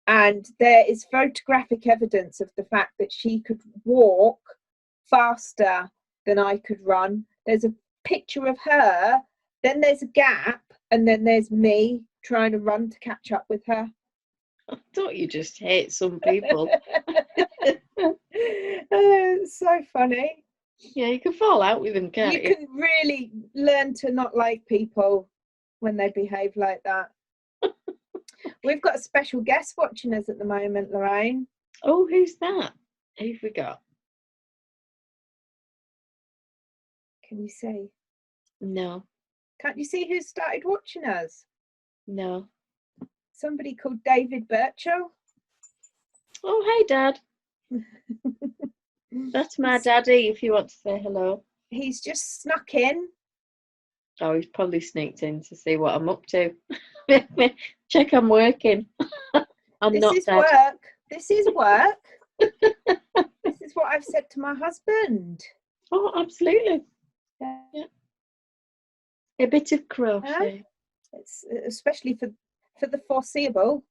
And there is photographic evidence of the fact that she could walk faster than I could run. There's a picture of her, then there's a gap, and then there's me trying to run to catch up with her. Don't you just hate some people? It's so funny. Yeah, you can fall out with them, can't you? You can really learn to not like people when they behave like that. We've got a special guest watching us at the moment, Lorraine. Oh, who's that? Who've we got? Can you see? No. Can't you see who started watching us? No. Somebody called David Birchall. Oh, hey, Dad. That's my daddy, if you want to say hello. He's just snuck in. Oh, he's probably sneaked in to see what I'm up to. Check I'm working. This is work. This is work. This is what I've said to my husband. Oh, absolutely. Yeah. A bit of crochet. It's especially for the foreseeable,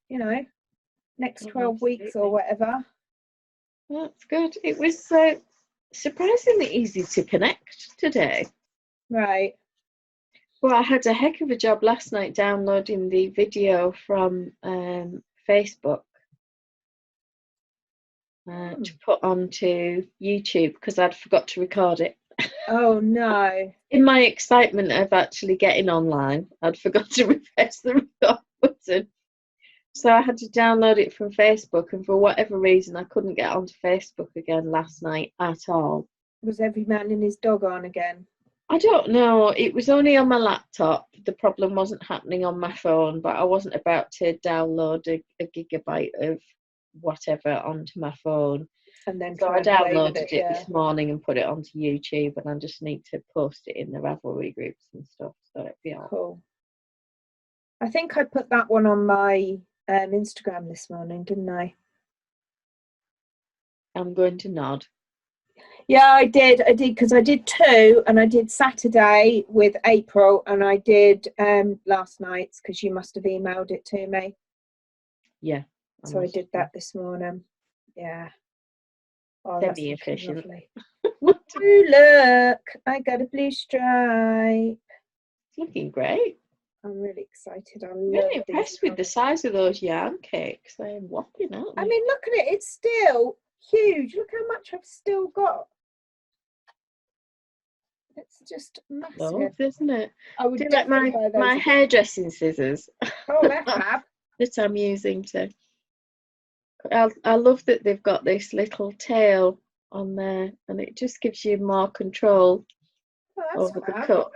next 12 weeks or whatever. That's good. It was surprisingly easy to connect today. Right. Well, I had a heck of a job last night downloading the video from Facebook to put onto YouTube because I'd forgot to record it. Oh, no. In my excitement of actually getting online, I'd forgot to press the record button. So I had to download it from Facebook, and for whatever reason, I couldn't get onto Facebook again last night at all. Was every man and his dog on again? I don't know. It was only on my laptop. The problem wasn't happening on my phone, but I wasn't about to download a gigabyte of whatever onto my phone. And then so I downloaded it this morning and put it onto YouTube, and I just need to post it in the Ravelry groups and stuff. So it'd be all cool. I think I put that one on my Instagram this morning, didn't I? I'm going to nod. Yeah, I did because I did 2, and I did Saturday with April, and I did last night's because you must have emailed it to me. Yeah. So I did that this morning. Yeah. Oh, semi-efficient. Ooh, look, I got a blue stripe. It's looking great. I'm really excited. I'm really impressed with the size of those yarn cakes. They're whopping out. I mean, look at it. It's still huge. Look how much I've still got. It's just massive. Loads, isn't it? I would do like my hairdressing scissors. Oh, they're fab. That I'm using to. I love that they've got this little tail on there, and it just gives you more control over the cut.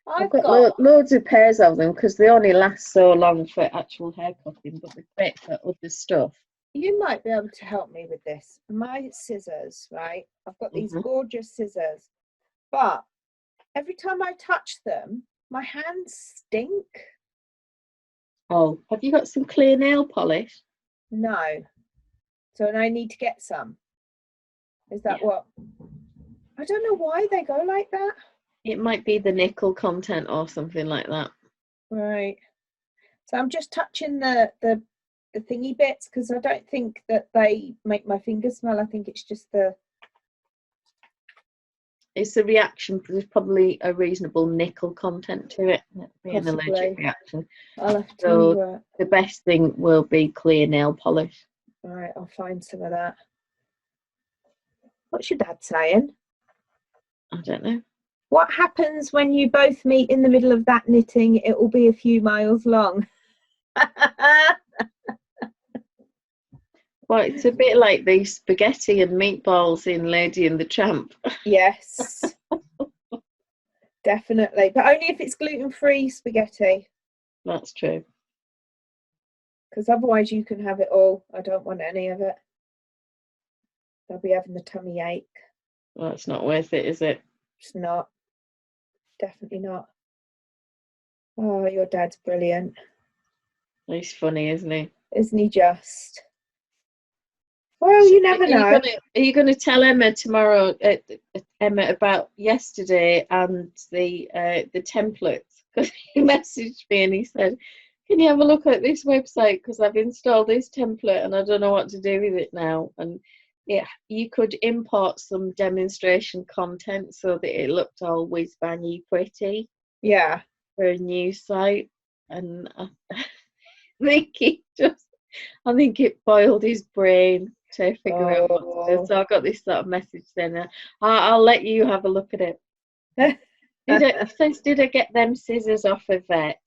I've got loads of pairs of them because they only last so long for actual hair cutting, but they're great for other stuff. You might be able to help me with this. My scissors, right? I've got these gorgeous scissors, but every time I touch them, my hands stink. Oh, have you got some clear nail polish? No. So I need to get some. Is that what? I don't know why they go like that. It might be the nickel content or something like that. Right. So I'm just touching the thingy bits because I don't think that they make my fingers smell. I think it's just it's a reaction. There's probably a reasonable nickel content to it. It'd be an allergic reaction. So the best thing will be clear nail polish. All right, I'll find some of that. What's your dad saying? I don't know. What happens when you both meet in the middle of that knitting? It will be a few miles long. Well, it's a bit like the spaghetti and meatballs in Lady and the Tramp. Yes. Definitely, but only if it's gluten-free spaghetti. That's true. Because otherwise you can have it all. I don't want any of it. I'll be having the tummy ache. Well, it's not worth it, is it? It's not. Definitely not. Oh, your dad's brilliant. He's funny, isn't he? Isn't he just? Well, you never know. Are you going to tell Emma tomorrow, Emma, about yesterday and the templates? Because he messaged me and he said, can you have a look at this website? Because I've installed this template and I don't know what to do with it now. And yeah, you could import some demonstration content so that it looked all whiz-bangy pretty. Yeah. For a new site. And I think it boiled his brain to figure out what to do. So I got this sort of message then. I'll let you have a look at it. Did I get them scissors off a vet?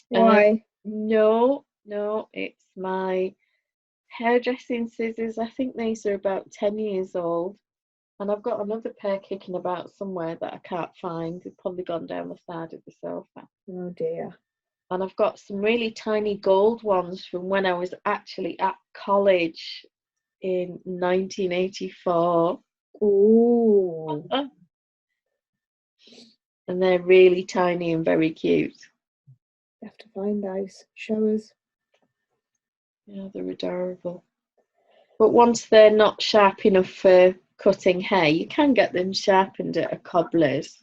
Why? No, it's my hairdressing scissors. I think these are about 10 years old. And I've got another pair kicking about somewhere that I can't find. They've probably gone down the side of the sofa. Oh dear. And I've got some really tiny gold ones from when I was actually at college in 1984. Ooh. And they're really tiny and very cute. You have to find those. Show us. Yeah, they're adorable. But once they're not sharp enough for cutting hair, you can get them sharpened at a cobbler's.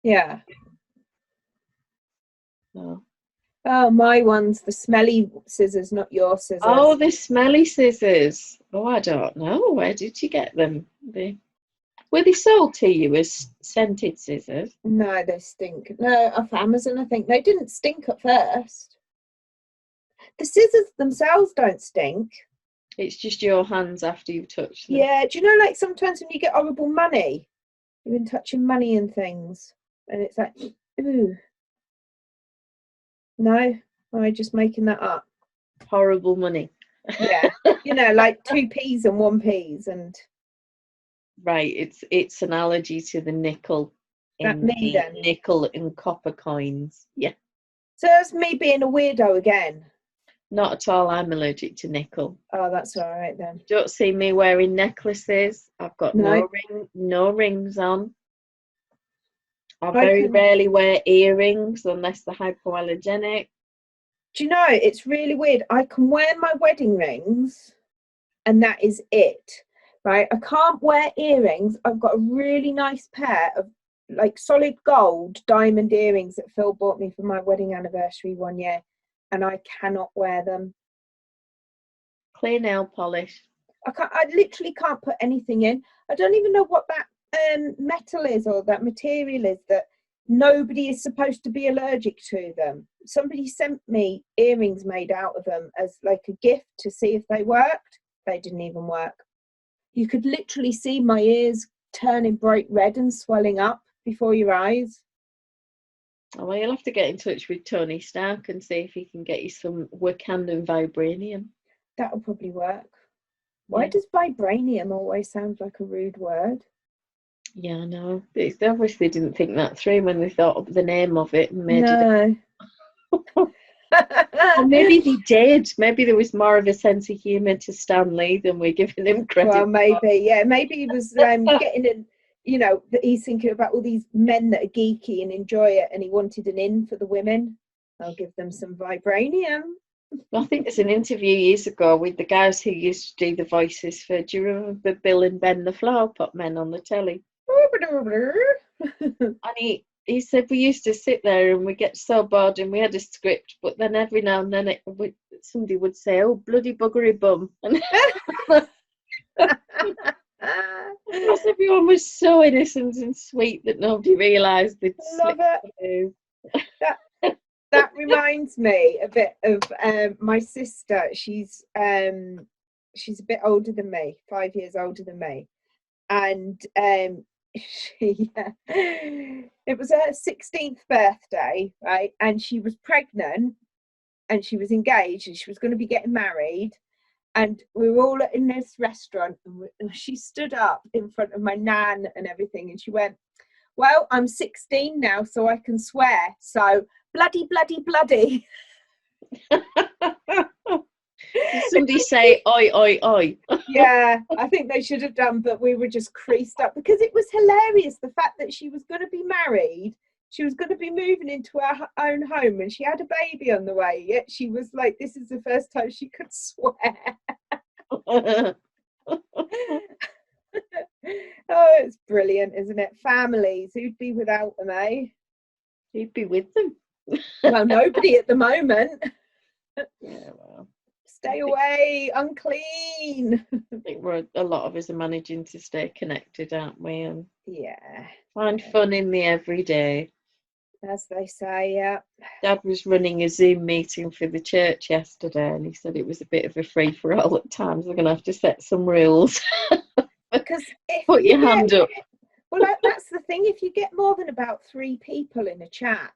Yeah. So. Oh, my one's the smelly scissors, not your scissors. Oh, the smelly scissors. Oh, I don't know. Where did you get them? Were they sold to you as scented scissors? No, they stink. No, off Amazon, I think. They didn't stink at first. The scissors themselves don't stink. It's just your hands after you've touched them. Yeah, do you know, like sometimes when you get horrible money, you've been touching money and things, and it's like, ooh. No, am I just making that up? Horrible money. Yeah, you know, like 2p's and 1p's and. Right, it's an allergy to the nickel. That me then. Nickel and copper coins. Yeah. So that's me being a weirdo again. Not at all. I'm allergic to nickel. Oh, that's all right then. You don't see me wearing necklaces. I've got no rings on. I very rarely wear earrings unless they're hypoallergenic. Do you know, it's really weird. I can wear my wedding rings and that is it, right? I can't wear earrings. I've got a really nice pair of like solid gold diamond earrings that Phil bought me for my wedding anniversary one year, and I cannot wear them. Clear nail polish. I literally can't put anything in. I don't even know what that metal is or that material is that nobody is supposed to be allergic to them. Somebody sent me earrings made out of them as like a gift to see if they worked. They didn't even work. You could literally see my ears turning bright red and swelling up before your eyes. Oh, well, you'll have to get in touch with Tony Stark and see if he can get you some Wakandan vibranium. That'll probably work. Why does vibranium always sound like a rude word? Yeah, I know. They obviously didn't think that through when they thought of the name of it and made it. Well, maybe they did. Maybe there was more of a sense of humour to Stan Lee than we're giving him credit. Well, maybe, yeah. Maybe he was getting in, you know, he's thinking about all these men that are geeky and enjoy it, and he wanted an in for the women. I'll give them some vibranium. I think there's an interview years ago with the guys who used to do the voices for, do you remember Bill and Ben the Flower Pot Men on the telly? And he said we used to sit there and we get so bored and we had a script, but then every now and then somebody would say, "Oh, bloody buggery bum." And because everyone was so innocent and sweet that nobody realised they'd slipped through. That reminds me a bit of my sister. She's a bit older than me, 5 years older than me, and it was her 16th birthday, right? And she was pregnant, and she was engaged, and she was going to be getting married. And we were all in this restaurant, and she stood up in front of my nan and everything, and she went, Well, I'm 16 now, so I can swear. So bloody, bloody, bloody. Did somebody say oi, oi, oi? Yeah, I think they should have done, but we were just creased up because it was hilarious. The fact that she was going to be married, she was going to be moving into her own home, and she had a baby on the way. Yet she was like, this is the first time she could swear. Oh, it's brilliant, isn't it? Families, who'd be without them, eh? You'd be with them. Well, nobody at the moment. Yeah, well. Stay away, unclean. I think a lot of us are managing to stay connected, aren't we? And Yeah. find fun in the everyday. As they say, yeah. Dad was running a Zoom meeting for the church yesterday, and he said it was a bit of a free-for-all at times. We're going to have to set some rules. Because Put your hand up. Well, that's the thing. If you get more than about 3 people in a chat,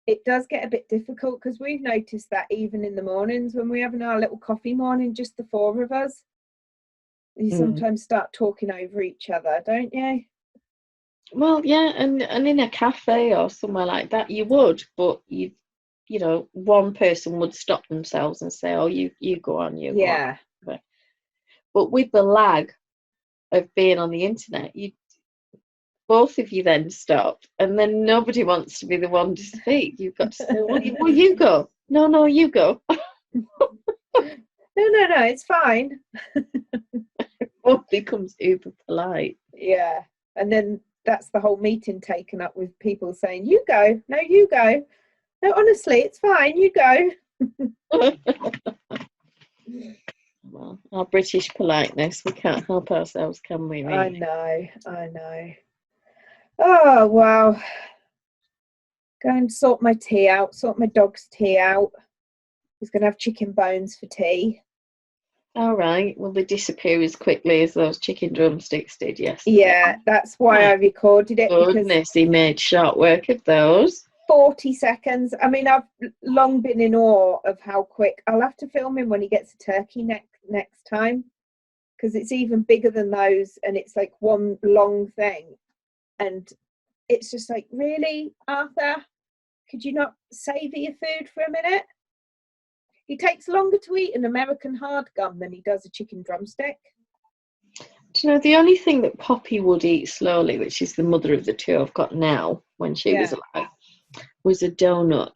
it does get a bit difficult, because we've noticed that even in the mornings when we're having our little coffee morning, just the 4 of us, you sometimes start talking over each other, don't you? Well, yeah, and in a cafe or somewhere like that, you would, but you know, one person would stop themselves and say, "Oh, you go on, you go on." But with the lag of being on the internet, both of you then stop, and then nobody wants to be the one to speak. You've got to say, well, you go. No, you go. No, it's fine. One becomes uber polite. Yeah, and then that's the whole meeting taken up with people saying, you go. No, you go. No, honestly, it's fine. You go. Well, our British politeness, we can't help ourselves, can we? Really? I know. Oh, wow. Go and sort my tea out, sort my dog's tea out. He's going to have chicken bones for tea. All right. Well, they disappear as quickly as those chicken drumsticks did yesterday. Yeah, that's why I recorded it. Goodness, he made short work of those. 40 seconds. I mean, I've long been in awe of how quick. I'll have to film him when he gets a turkey next time, because it's even bigger than those, and it's like one long thing. And it's just like, really, Arthur? Could you not savour your food for a minute? He takes longer to eat an American hard gum than he does a chicken drumstick. Do you know, the only thing that Poppy would eat slowly, which is the mother of the 2 I've got now, when she was alive, was a donut.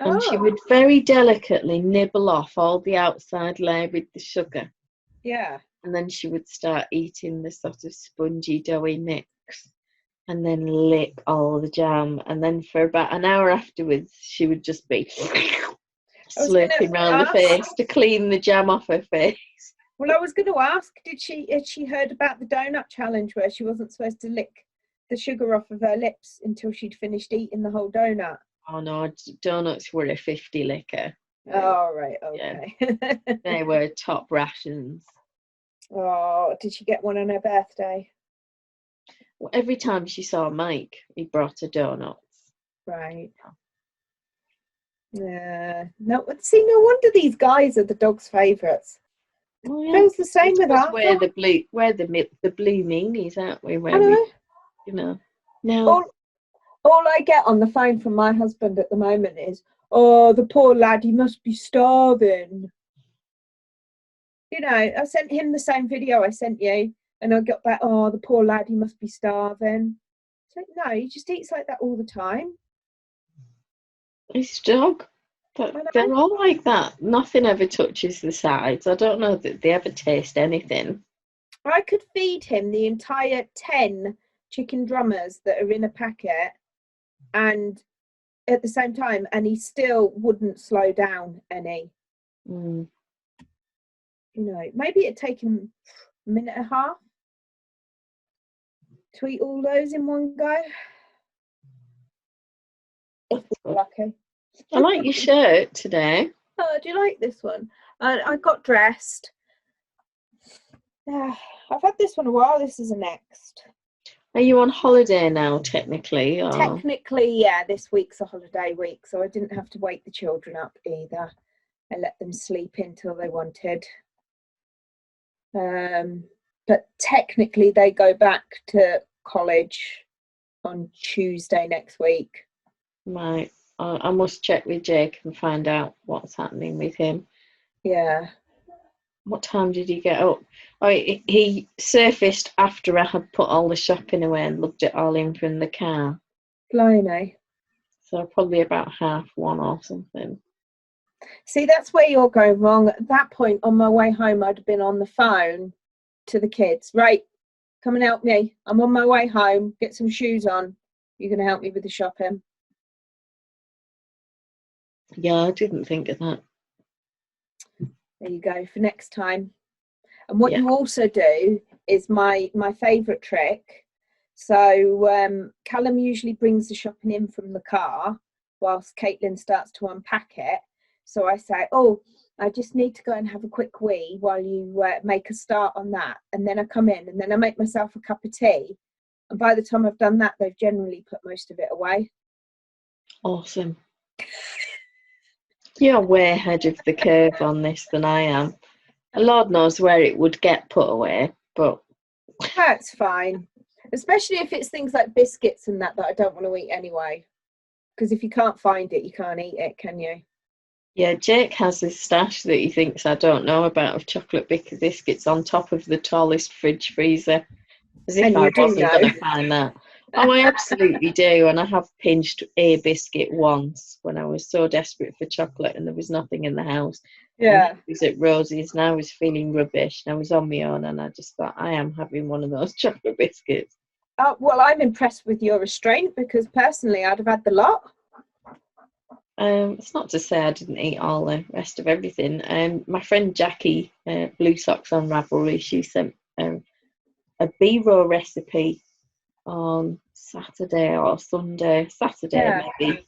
And she would very delicately nibble off all the outside layer with the sugar. Yeah. And then she would start eating the sort of spongy, doughy mix, and then lick all the jam. And then for about an hour afterwards, she would just be slurping around the face to clean the jam off her face. Well, I was going to ask, had she heard about the donut challenge where she wasn't supposed to lick the sugar off of her lips until she'd finished eating the whole donut? Oh no, donuts were a 50 licker. Oh, right, okay. Yeah. They were top rations. Oh, did she get one on her birthday? Well, every time she saw Mike, he brought her donuts. Right. Yeah. No, see, no wonder these guys are the dog's favourites. Well, yeah. Feels the same with Arthur. We're the blue meanies, aren't we? Where you know. Now, all I get on the phone from my husband at the moment is, "Oh, the poor lad, he must be starving." You know, I sent him the same video I sent you, and I got that, "Oh, the poor lad, he must be starving." It's like, no, he just eats like that all the time. His dog. They're all like that. Nothing ever touches the sides. I don't know that they ever taste anything. I could feed him the entire 10 chicken drummers that are in a packet, and at the same time, and he still wouldn't slow down any. You know, maybe it'd take him a minute and a half to eat all those in one go. If we're lucky. I like your shirt today. Oh, do you like this one? I got dressed. I've had this one a while. This is a next. Are you on holiday now, technically? Or? Technically, yeah. This week's a holiday week, so I didn't have to wake the children up either. I let them sleep in till they wanted. But technically, they go back to college on Tuesday next week. Right. I must check with Jake and find out what's happening with him. Yeah. What time did he get up? Oh, he surfaced after I had put all the shopping away and lugged it all in from the car. Blimey. So probably about 1:30 or something. See, that's where you're going wrong. At that point, on my way home, I'd have been on the phone to the kids. Right, come and help me. I'm on my way home. Get some shoes on. You're going to help me with the shopping. Yeah, I didn't think of that. There you go, for next time. And what you also do is my favourite trick. So Callum usually brings the shopping in from the car whilst Caitlin starts to unpack it. So I say, oh, I just need to go and have a quick wee while you make a start on that. And then I come in and then I make myself a cup of tea. And by the time I've done that, they've generally put most of it away. Awesome. You're way ahead of the curve on this than I am. Lord knows where it would get put away, but that's fine. Especially if it's things like biscuits and that I don't want to eat anyway. Because if you can't find it, you can't eat it, can you? Yeah, Jake has this stash that he thinks I don't know about of chocolate biscuits on top of the tallest fridge freezer. As if I wasn't going to find that. Oh, I absolutely do. And I have pinched a biscuit once when I was so desperate for chocolate and there was nothing in the house. Yeah. And I was at Rosie's and I was feeling rubbish and I was on my own and I just thought, I am having one of those chocolate biscuits. Well, I'm impressed with your restraint because personally I'd have had the lot. It's not to say I didn't eat all the rest of everything. My friend Jackie, Blue Socks on Ravelry, she sent a B-roll recipe on Saturday or Sunday, maybe.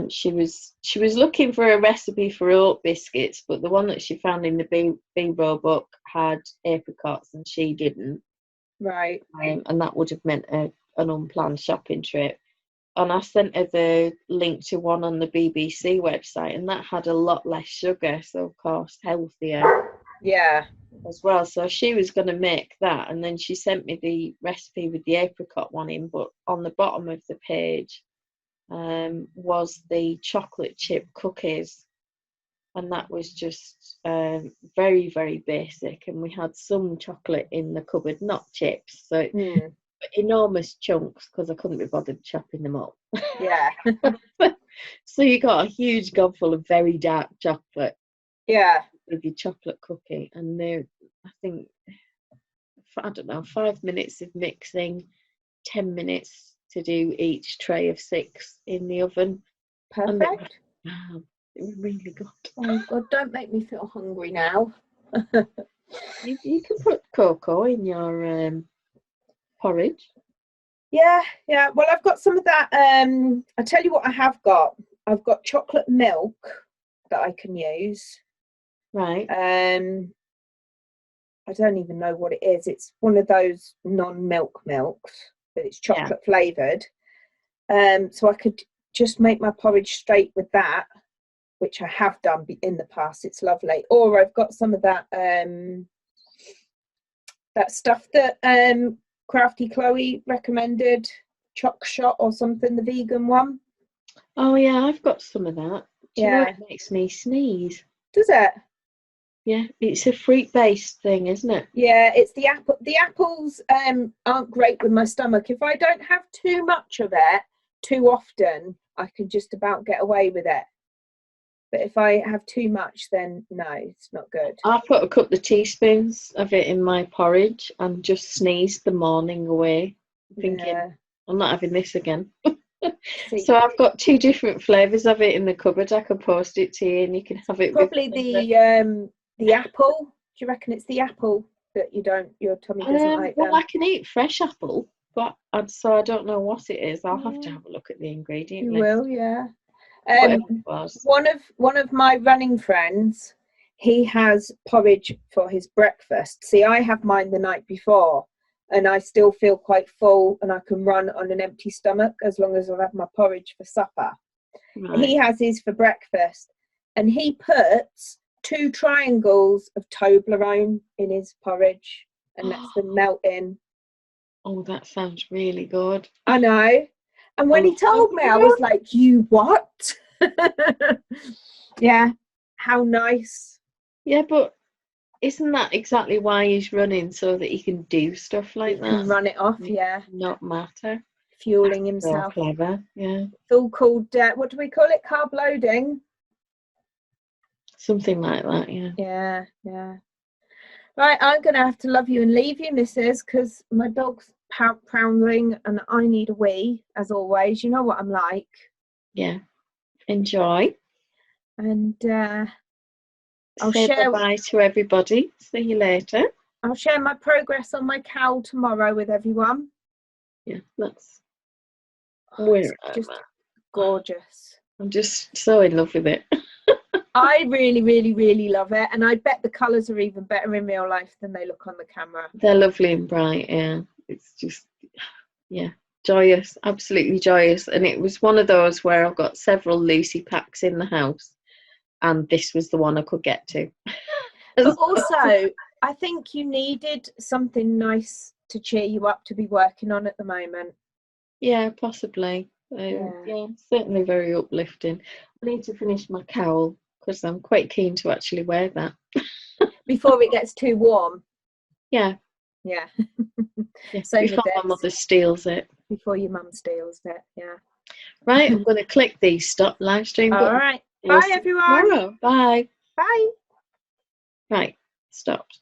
She was looking for a recipe for oat biscuits, but the one that she found in the B-roll book had apricots and she didn't. Right. And that would have meant an unplanned shopping trip. And I sent her the link to one on the BBC website, and that had a lot less sugar, so of course healthier. Yeah. As well. So she was going to make that, and then she sent me the recipe with the apricot one in. But on the bottom of the page was the chocolate chip cookies, and that was just very, very basic. And we had some chocolate in the cupboard, not chips. So. Enormous chunks because I couldn't be bothered chopping them up. Yeah. So you got a huge gobful of very dark chocolate. Yeah. With your chocolate cookie, and I think, I don't know, 5 minutes of mixing, 10 minutes to do each tray of 6 in the oven. Perfect. It was really good. Oh God, don't make me feel hungry now. You can put cocoa in your porridge. Yeah. Well, I've got some of that. I tell you what I have got. I've got chocolate milk that I can use. Right. I don't even know what it is. It's one of those non-milk milks, but it's chocolate flavoured. So I could just make my porridge straight with that, which I have done in the past. It's lovely. Or I've got some of that that stuff that Crafty Chloe recommended, choc shot or something, the vegan one. Oh yeah, I've got some of that. Do you know Yeah. it makes me sneeze? Does it? Yeah, it's a fruit-based thing, isn't it? Yeah, it's the apple. The apples aren't great with my stomach. If I don't have too much of it too often, I can just about get away with it. But if I have too much, then no, it's not good. I put a couple of teaspoons of it in my porridge and just sneezed the morning away, thinking, I'm not having this again. So I've got 2 different flavours of it in the cupboard. I can post it to you and you can have it. Probably the apple. Do you reckon it's the apple that your tummy doesn't like? Well, I can eat fresh apple, but so I don't know what it is. I'll have to have a look at the ingredient list. You will, yeah. One of my running friends, he has porridge for his breakfast. See, I have mine the night before and I still feel quite full and I can run on an empty stomach as long as I've had my porridge for supper. Right. He has his for breakfast and he puts 2 triangles of Toblerone in his porridge and lets them melt in. Oh, that sounds really good. I know. And when he told me, I was like, you what? Yeah, how nice. Yeah, but isn't that exactly why he's running, so that he can do stuff like He that? can run it off, yeah. Not matter. Fueling So himself. clever, yeah. It's all called, what do we call it? Carb loading? Something like that, yeah. Yeah, yeah. Right, I'm going to have to love you and leave you, missus, because my dog's prowling and I need a wee, as always. You know what I'm like. Yeah. Enjoy. And I'll Say share bye-bye to everybody. See you later. I'll share my progress on my cowl tomorrow with everyone. Yeah, that's It's just gorgeous. I'm just so in love with it. I really, really, really love it. And I bet the colours are even better in real life than they look on the camera. They're lovely and bright, yeah. It's just, yeah, joyous, absolutely joyous. And it was one of those where I've got several Lucy packs in the house, and this was the one I could get to. But also, I think you needed something nice to cheer you up to be working on at the moment. Yeah, possibly. Yeah, certainly very uplifting. I need to finish my cowl because I'm quite keen to actually wear that. Before it gets too warm. Yeah. Yeah. Yeah. Same Before with my mother steals it. Before your mum steals it, yeah. Right, I'm going to click the stop live stream button. All right. Bye, everyone. Tomorrow. Bye. Bye. Right, stopped.